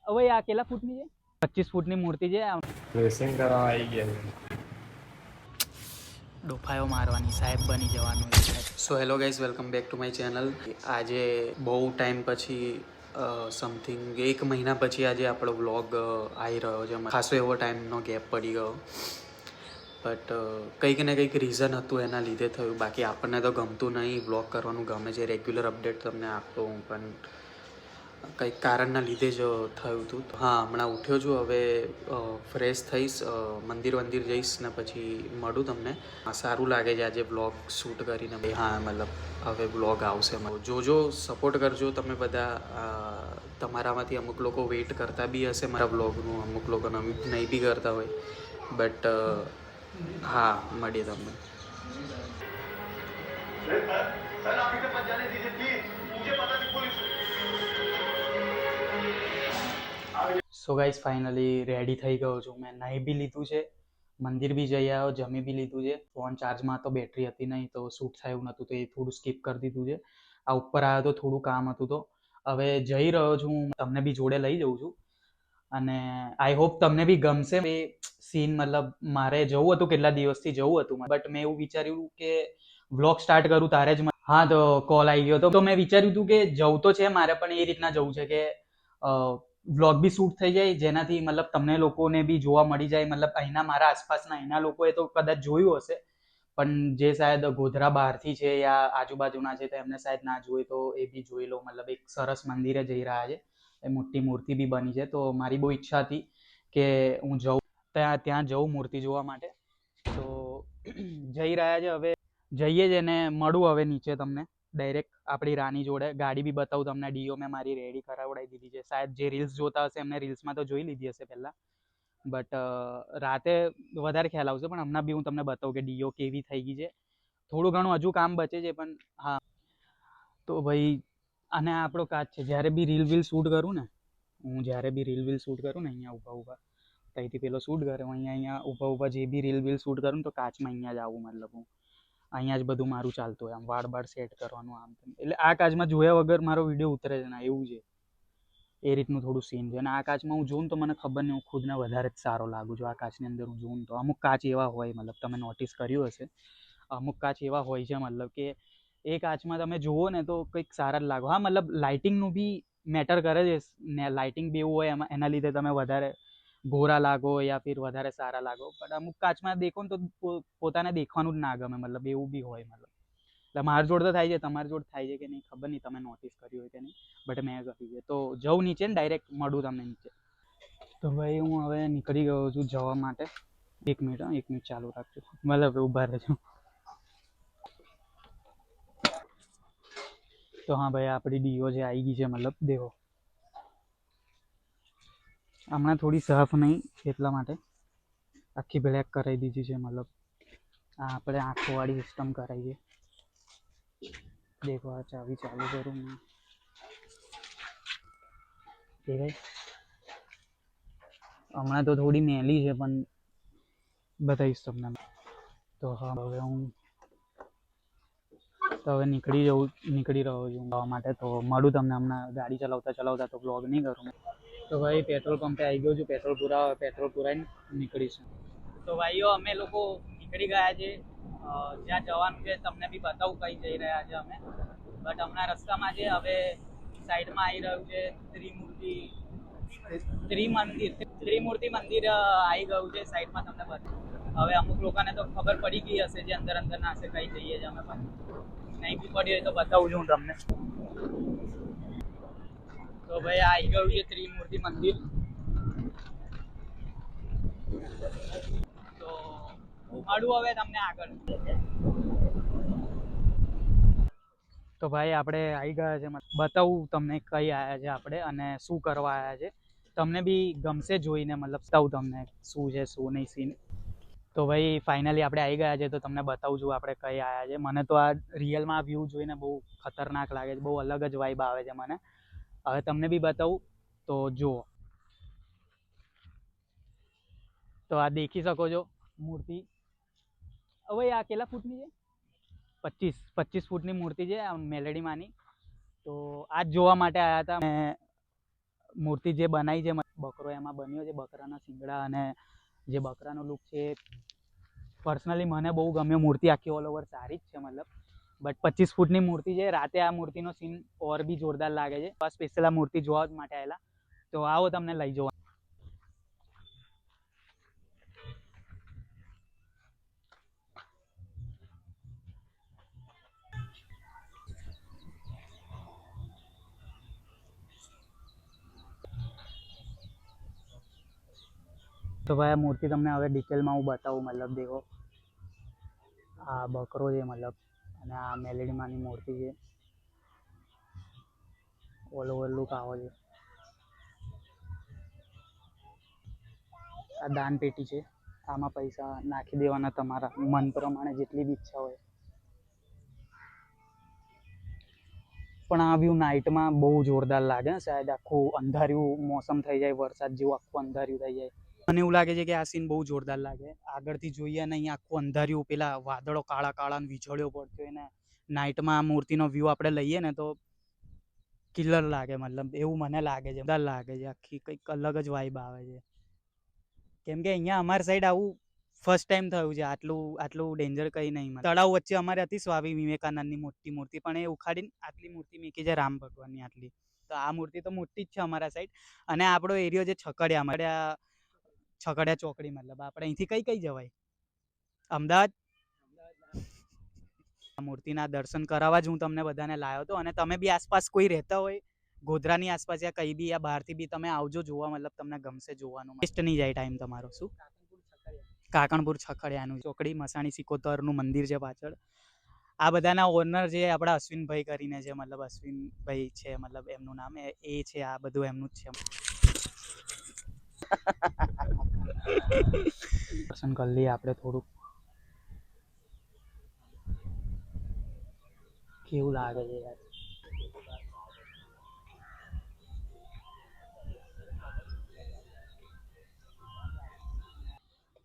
હવે આ કેટલા ફૂટની છે? 25 ફૂટની મૂર્તિ છે. ડ્રેસિંગ કરવા આવી ગયા ડોફાયો મારવાની, સાહેબ બની જવાનું. So hello guys, welcome back to my channel. આજે બહુ ટાઈમ પછી સમથિંગ 1 મહિના પછી આજે આપણો વ્લોગ આવી રહ્યો છે. ખાસો એવો ટાઈમનો ગેપ પડી ગયો, બટ કંઈક ને કંઈક રીઝન હતું એના લીધે થયું. બાકી આપણને તો ગમતું નહીં, વ્લોગ કરવાનું ગમે છે, રેગ્યુલર અપડેટ તમને આપતો હું, પણ કંઈક કારણના લીધે જ થયું હતું. હા, હમણાં ઉઠ્યો છું, હવે ફ્રેશ થઈશ, મંદિર જઈશ ને પછી મળું તમને. સારું લાગે છે આજે વ્લોગ શૂટ કરીને. હા, મતલબ હવે વ્લોગ આવશે. જોજો, સપોર્ટ કરજો તમે બધા. તમારામાંથી અમુક લોકો વેઇટ કરતા બી હશે મારા વ્લોગનું, અમુક લોકો નહીં બી કરતા હોય, બટ હા, મળીએ તમને. સો ગાઈઝ, ફાઇનલી રેડી થઈ ગયો છું. મેં નાહી બી લીધું છે, મંદિર બી જઈ આવ્યો, જમી બી લીધું છે. ફોન ચાર્જમાં તો બેટરી હતી નહીં, તો શૂટ થયું નહોતું, તો એ થોડું સ્કીપ કરી દીધું છે. આ ઉપર આવ્યો તો થોડું કામ હતું, તો હવે જઈ રહ્યો છું. તમને બી જોડે લઈ જઉં છું અને આઈ હોપ તમને બી ગમશે એ સીન. મતલબ મારે જવું હતું, કેટલા દિવસથી જવું હતું, બટ મેં એવું વિચાર્યું કે વ્લોગ સ્ટાર્ટ કરું તારે જ. હા, તો કોલ આવી ગયો તો મેં વિચાર્યું હતું કે જવું તો છે મારે, પણ એ રીતના જવું છે કે વ્લોગ બી શૂટ થઈ જાય, જેનાથી મતલબ તમને લોકોને બી જોવા મળી જાય. મતલબ અહીંના મારા આસપાસના અહીંના લોકોએ તો કદાચ જોયું હશે, પણ જે શાયદ ગોધરા બહારથી છે યા આજુબાજુના છે, તો એમને શાયદ ના જોઈ, તો એ બી જોઈ લો. મતલબ એક સરસ મંદિરે જઈ રહ્યા છે, એ મોટી મૂર્તિ બી બની છે, તો મારી બહુ ઈચ્છા હતી કે હું જઉં ત્યાં જઉં મૂર્તિ જોવા માટે. તો જઈ રહ્યા છે, હવે જઈએ જ એને મળું હવે નીચે તમને ડાયરેક્ટ આપણી રાની જોડે. ગાડી બી બતાવું તમને. ડીઓ મેં મારી રેડી કરાવડાવી દીધી છે. શાયદ જે રીલ્સ જોતા હશે એમને રીલ્સમાં તો જોઈ લીધી હશે પહેલાં, બટ રાતે વધારે ખ્યાલ આવશે. પણ હમણાં બી હું તમને બતાવું કે ડીઓ કેવી થઈ ગઈ છે. થોડું ઘણું હજુ કામ બચે છે, પણ હા. તો ભાઈ, અને આપણો કાચ છે. જ્યારે બી રીલ શૂટ કરું ને, હું જ્યારે બી રીલ શૂટ કરું ને, અહીંયા ઊભા ત્યાંથી પેલો શૂટ કરે, હું અહીંયા ઊભા જે બી રીલ શૂટ કરું ને, તો કાચમાં અહીંયા જ આવું. મતલબ હું અહીંયા જ બધું મારું ચાલતું હોય, આમ વાળ સેટ કરવાનું, આમ એટલે આ કાચમાં જોયા વગર મારો વિડીયો ઉતરે છે ને, એવું છે. એ રીતનું થોડું સીન છે. અને આ કાચમાં હું જોઉં તો મને ખબર નહીં, હું ખુદને વધારે જ સારો લાગુ છું આ કાચની અંદર હું જોઉં તો. અમુક કાચ એવા હોય, મતલબ તમે નોટિસ કર્યું હશે, અમુક કાચ એવા હોય છે મતલબ કે એ કાચમાં તમે જુઓ ને તો કંઈક સારા જ લાગો. હા, મતલબ લાઇટિંગનું બી મેટર કરે છે ને. લાઇટિંગ બી એવું હોય એના લીધે તમે વધારે ગોરા લાગો યા ફિર વધારે સારા લાગો. પણ અમુક કાચમાં દેખો ને તો પોતાને દેખવાનું જ ના ગમે, મતલબ એવું બી હોય. મતલબ એટલે મારી જોડે તો થાય છે, તમારી જોડે થાય છે કે નહીં ખબર નહીં, તમે નોટિસ કર્યું હોય કે નહીં, બટ મેં કર્યું છે. તો જવું નીચે ને ડાયરેક્ટ મળું તમને નીચે. તો ભાઈ હું હવે નીકળી ગયો છું જવા માટે. 1 મિનિટ ચાલુ રાખજો, મતલબ ઊભા રહેજો. તો હા ભાઈ, આપણી ડીઓ જે આવી ગઈ છે, મતલબ દેખો હમણાં થોડી સાફ નહીં, એટલા માટે આખી બ્લેક કરાવી દીધી છે. મતલબ આ આપણે આંખોવાળી સિસ્ટમ કરાવી છે. દેખો, આ ચાવી ચાલુ કરું મેં. દેખાય હમણાં તો થોડી મેલી છે, પણ બતાવીશ તમને. તો હા, હવે નીકળી રહ્યો છું જવા માટે. તો મળું તમને હમણાં. ગાડી ચલાવતા તો બ્લોગ નહીં કરું. તો ભાઈ પેટ્રોલ પંપે આવી ગયો છું. પેટ્રોલ પુરાઈને નીકળીશું. તો ભાઈઓ, અમે લોકો નીકળી ગયા છે. જ્યાં જવાનું છે તમને બી બતાવું કઈ જઈ રહ્યા છે અમે. બટ હમણાં રસ્તામાં છે. હવે સાઈડમાં આવી રહ્યું છે ત્રિમૂર્તિ મંદિર આવી ગયું છે સાઈડમાં, તમને બતાવું. હવે અમુક લોકોને તો ખબર પડી ગઈ હશે, જે અંદર ના હશે, કઈ જઈએ છે અમે. પણ નહીં બી પડી હોય તો બતાવું છું હું તમને. તો ભાઈ આવી ગયું છે ત્રિમૂર્તિ મંદિર. તો મળું હવે તમને આગળ. તો ભાઈ આપણે આવી ગયા છે. બતાવું તમને કઈ આવ્યા છે આપણે અને શું કરવા આવ્યા છે. તમને બી ગમશે જોઈને, મતલબ બતાવું તમને શું છે શું નહીં સીન. તો ભાઈ ફાઇનલી આપણે આવી ગયા છે. તો તમને બતાવું છું આપણે કઈ આવ્યા છે. મને તો આ રિયલમાં વ્યૂ જોઈને બહુ ખતરનાક લાગે છે, બહુ અલગ જ વાઇબ આવે છે મને. હવે તમને બી બતાવું, તો જુઓ. તો આ દેખી શકો છો મૂર્તિ. હવે આ કેટલા ફૂટની છે? 25 ફૂટની મૂર્તિ છે, મેલેડી માની. તો આ જ જોવા માટે આવ્યા હતા. મૂર્તિ જે બનાવી છે બકરો એમાં બન્યો છે, બકરાના શિંગડા અને જે બકરાનો લુક છે પર્સનલી મને બહુ ગમ્યો. મૂર્તિ આખી ઓલ ઓવર સારી જ છે મતલબ, બટ 25 ફૂટની મૂર્તિ છે. રાતે આ મૂર્તિનો સીન ઓર બી જોરદાર લાગે છે. સ્પેશિયલ આ મૂર્તિ જોવા માટે આવેલા, તો આવો તમને લઈ જવા. તો ભાઈ આ મૂર્તિ તમને હવે ડિટેલમાં હું બતાવું. મતલબ દેખો, આ બકરો છે મતલબ, અને આ મેલેડી માની મૂર્તિ છે. ઓલ ઓવર લુક આવો છે. આ દાન પેટી છે, આમાં પૈસા નાખી દેવાના તમારા મન પ્રમાણે જેટલી બી ઈચ્છા હોય. પણ આ વ્યૂ નાઇટમાં બહુ જોરદાર લાગે ને. શાયદ આખું અંધાર્યું મોસમ થઈ જાય, વરસાદ જેવું આખું અંધાર્યું થઈ જાય. મને એવું લાગે છે કે આ સીન બહુ જોરદાર લાગે. આગળથી જોઈએ ને અહીંયા આખું અંધાર્યું, પેલા વાદળો કાળા કાળા ને વીજળીઓ પડતી હોય ને નાઇટમાં આ મૂર્તિનો વ્યૂ આપણે લઈએ ને તો કિલર લાગે. મતલબ એવું મને લાગે છે, જોરદાર લાગે છે. આખી કંઈક અલગ જ વાઇબ આવે છે. કેમ કે અહીંયા અમારી સાઈડ આવું ફર્સ્ટ ટાઈમ થયું છે. આટલું ડેન્જર કંઈ નહીં. તળાવ વચ્ચે અમારે હતી સ્વામી વિવેકાનંદની મોટી મૂર્તિ, પણ એ ઉખાડીને આટલી મૂર્તિ મૂકી છે રામ ભગવાનની આટલી. તો આ મૂર્તિ તો મોટી જ છે અમારા સાઈડ. અને આપણો એરિયો જે છકડિયા ચોકડી, મતલબ આપણે અહીંથી કઈ જવાય અમદાવાદ. આ મૂર્તિના દર્શન કરાવવા જ હું તમને બધાને લાવ્યો હતો. અને તમે બી આસપાસ કોઈ રહેતા હોય ગોધરાની આસપાસ યા કઈ બી યા બહારથી બી તમે આવજો જોવા. મતલબ તમને ગમશે જોવાનું, વેસ્ટ નહીં જાય ટાઈમ તમારો. શું કાકણપુર છખડિયાનું ચોકડી, મસાણી સિકોતરનું મંદિર છે પાછળ. આ બધાના ઓનર જે આપણા અશ્વિનભાઈ કરીને છે, મતલબ અશ્વિનભાઈ છે, મતલબ એમનું નામ એ છે. આ બધું એમનું જ છે. દર્શન કરી લઈએ આપણે થોડુંક, કેવું લાગે છે યાર.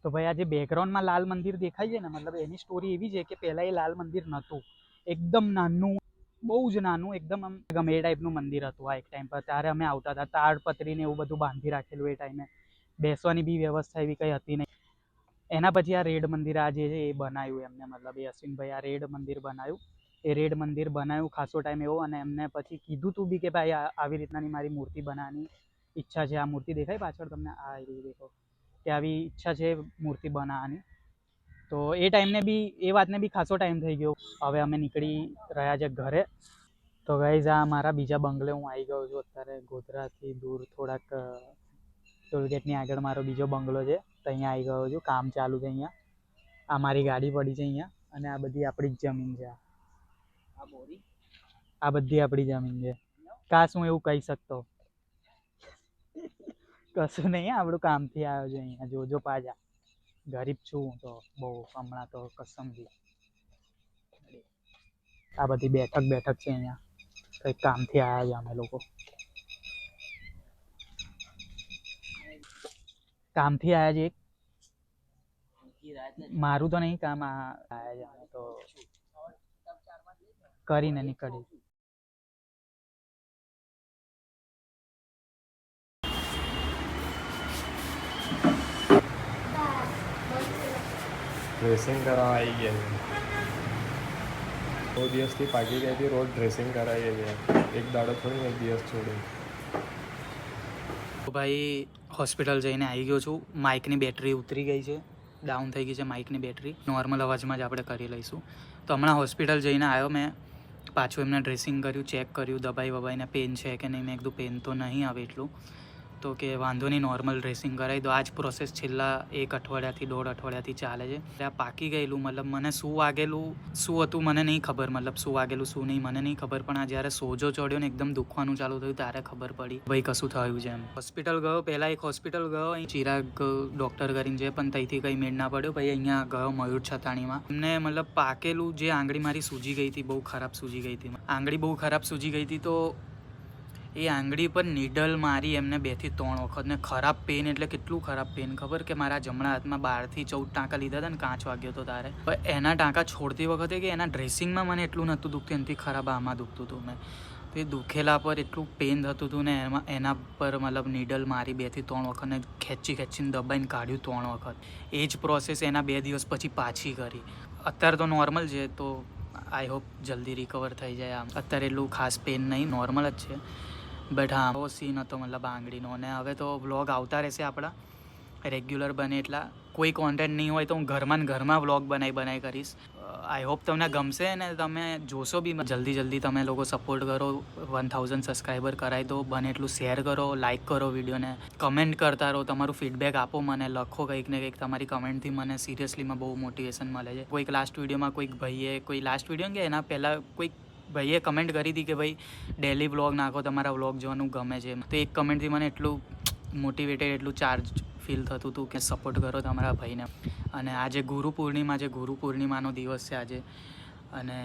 તો ભાઈ આ જે બેકગ્રાઉન્ડમાં લાલ મંદિર દેખાય છે ને, મતલબ એની સ્ટોરી એવી છે કે પહેલાં એ લાલ મંદિર નહોતું. એકદમ નાનું, બહુ જ નાનું, એકદમ આમ ગમે એ ટાઈપનું મંદિર હતું આ એક ટાઈમ પર. ત્યારે અમે આવતા હતા, તાડપત્રીને એવું બધું બાંધી રાખેલું એ ટાઈમે. બેસવાની બી વ્યવસ્થા એવી કંઈ હતી નહીં. એના પછી આ રેડ મંદિર આ જે છે એ બનાવ્યું એમને, મતલબ એ અશ્વિનભાઈ આ રેડ મંદિર બનાવ્યું. એ રેડ મંદિર બનાવ્યું ખાસો ટાઈમ એવો. અને એમને પછી કીધું તું બી કે ભાઈ આવી રીતનાની મારી મૂર્તિ બનાવવાની ઈચ્છા છે. આ મૂર્તિ દેખાય પાછળ તમને, આ દેખો કે આવી ઈચ્છા છે મૂર્તિ બનાવવાની. તો એ ટાઈમને બી, એ વાતને બી ખાસો ટાઈમ થઈ ગયો. હવે અમે નીકળી રહ્યા છે ઘરે. તો ગાઈઝ આ મારા બીજા બંગલે હું આવી ગયો છું અત્યારે. ગોધરાથી દૂર થોડાક ટોલગેટની આગળ મારો બીજો બંગલો છે, તો અહીંયા આવી ગયો છું. કામ ચાલુ છે અહીંયા. આ મારી ગાડી પડી છે અહીંયા. અને આ બધી આપણી જ જમીન છે. આ બધી આપણી જમીન છે. કાશ હું એવું કહી શકતો. કશું નહીં, આપણું કામથી આવ્યો છે અહીંયા. જોજો પાછા, ગરીબ છું હું તો બહુ હમણાં તો કસમથી. આ બધી બેઠક છે અહીંયા. કંઈક કામથી આવ્યા છે અમે લોકો. કામથી આવ્યા છે. મારું તો નહીં કામ, આવ્યા છે અમે તો કરીને નીકળી. ડ્રેસિંગ કરાવવા આવી ગયા છે. 2 દિવસથી પાકી ગઈ હતી. રોજ ડ્રેસિંગ કરાવીએ છીએ, એક દાડો થોડી એક દિવસ છોડી. તો ભાઈ હોસ્પિટલ જઈને આવી ગયો છું. માઇકની બેટરી ઉતરી ગઈ છે, ડાઉન થઈ ગઈ છે માઇકની બેટરી. નોર્મલ અવાજમાં જ આપણે કરી લઈશું. તો હમણાં હોસ્પિટલ જઈને આવ્યો મેં. પાછું એમને ડ્રેસિંગ કર્યું, ચેક કર્યું દબાઈ વબાઈને પેન છે કે નહીં. મેં કીધું પેન તો નહીં આવે એટલું. તો કે વાંધો નહીં, નોર્મલ ડ્રેસિંગ કરાવી દો. આ જ પ્રોસેસ છેલ્લા 1 અઠવાડિયાથી 1.5 અઠવાડિયાથી ચાલે છે. આ પાકી ગયેલું, મતલબ મને શું વાગેલું શું હતું મને નહીં ખબર. મતલબ શું વાગેલું શું નહીં મને નહીં ખબર. પણ આ જ્યારે સોજો ચડ્યો ને એકદમ દુખવાનું ચાલુ થયું ત્યારે ખબર પડી ભાઈ કશું થયું છે એમ. હોસ્પિટલ ગયો, પહેલાં એક હોસ્પિટલ ગયો અહીં ચિરાગ ડૉક્ટર કરીને છે, પણ ત્યાંથી કંઈ મેળ ના પડ્યો. ભાઈ અહીંયા ગયો મયુર છતાણીમાં. એમને મતલબ પાકેલું જે આંગળી મારી સૂજી ગઈ હતી, બહુ ખરાબ સૂજી ગઈ હતી આંગળી, બહુ ખરાબ સૂજી ગઈ હતી. તો એ આંગળી પર નીડલ મારી એમને 2 થી 3 વખત. ને ખરાબ પેન, એટલે કેટલું ખરાબ પેન ખબર કે મારા જમણા હાથમાં 12 થી 14 ટાંકા લીધા હતા ને, કાંચ વાગ્યો હતો તારે. પણ એના ટાંકા છોડતી વખતે કે એના ડ્રેસિંગમાં મને એટલું નહોતું દુખતું, એનાથી ખરાબ આમાં દુખતું હતું. મેં તો એ દુખેલા પર એટલું પેન થતું હતું ને એના પર મતલબ નીડલ મારી 2 થી 3 વખત ને ખેંચીને દબાઈને કાઢ્યું 3 વખત. એ જ પ્રોસેસ એના 2 દિવસ પછી પાછી કરી. અત્યારે તો નોર્મલ છે, તો આઈ હોપ જલ્દી રિકવર થઈ જાય. આમ અત્યારે એટલું ખાસ પેન નહીં, નોર્મલ જ છે. બટ હા, બહુ સીન હતો મતલબ આંગળીનો. અને હવે તો વ્લોગ આવતા રહેશે આપણા રેગ્યુલર બને એટલા. કોઈ કોન્ટેન્ટ નહીં હોય તો હું ઘરમાં વ્લોગ બનાવી કરીશ. આઈ હોપ તમને ગમશે ને તમે જોશો બી. જલ્દી તમે લોકો સપોર્ટ કરો. 1000 સબસ્ક્રાઈબર કરાવી દો. બને એટલું શેર કરો, લાઇક કરો વિડીયોને, કમેન્ટ કરતા રહો, તમારું ફીડબેક આપો મને, લખો કંઈક ને કંઈક. તમારી કમેન્ટથી મને સિરિયસલીમાં બહુ મોટિવેશન મળે છે. કોઈક લાસ્ટ વિડીયોમાં કોઈ લાસ્ટ વિડીયો કે એના પહેલાં કોઈક ભાઈએ કમેન્ટ કરી હતી કે ભાઈ ડેલી વ્લોગ નાખો, તમારા વ્લોગ જોવાનું ગમે છે. તો એક કમેન્ટથી મને એટલું મોટિવેટેડ, એટલું ચાર્જ ફીલ થતું હતું કે સપોર્ટ કરો તમારા ભાઈને. અને આજે ગુરુ પૂર્ણિમાનો દિવસ છે આજે. અને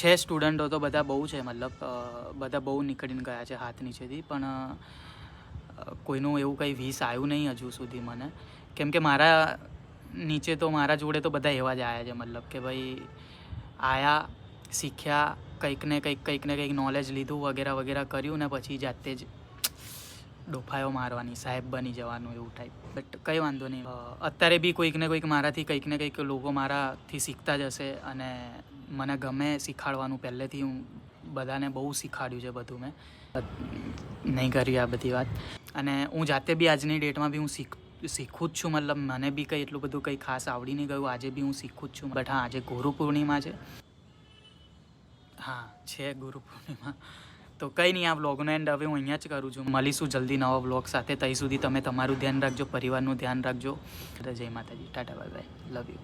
છે સ્ટુડન્ટો તો બધા બહુ છે, મતલબ બધા બહુ નીકળીને ગયા છે હાથ નીચેથી. પણ કોઈનું એવું કંઈ વિશ આવ્યું નહીં હજુ સુધી મને. કેમ કે મારા નીચે તો મારા જોડે તો બધા એવા જ આવ્યા છે, મતલબ કે ભાઈ આયા, શીખ્યા, કંઈક ને કંઈક નોલેજ લીધું વગેરે કર્યું ને પછી જાતે જ ડોફાયો મારવાની, સાહેબ બની જવાનું એવું ટાઈપ. બટ કંઈ વાંધો નહીં. અત્યારે બી કોઈક ને કોઈક મારાથી કંઈક ને કંઈક લોકો મારાથી શીખતા જ હશે. અને મને ગમે શીખાડવાનું. પહેલેથી હું બધાને બહુ શીખવાડ્યું છે બધું મેં. નહીં કરી આ બધી વાત. અને હું જાતે બી આજની ડેટમાં બી હું શીખું જ છું. મતલબ મને બી કંઈ એટલું બધું કંઈ ખાસ આવડી નહીં ગયું. આજે બી હું શીખું જ છું. બટ હા, આજે ગુરુ પૂર્ણિમા છે. હા, છે ગુરુ પૂર્ણિમા. તો કંઈ નહીં, આ વ્લોગનો એન્ડ હવે હું અહીંયા જ કરું છું. મળીશું જલ્દી નવા વ્લોગ સાથે. ત્યાં સુધી તમે તમારું ધ્યાન રાખજો, પરિવારનું ધ્યાન રાખજો. જય માતાજી, Tata, bye bye, love you.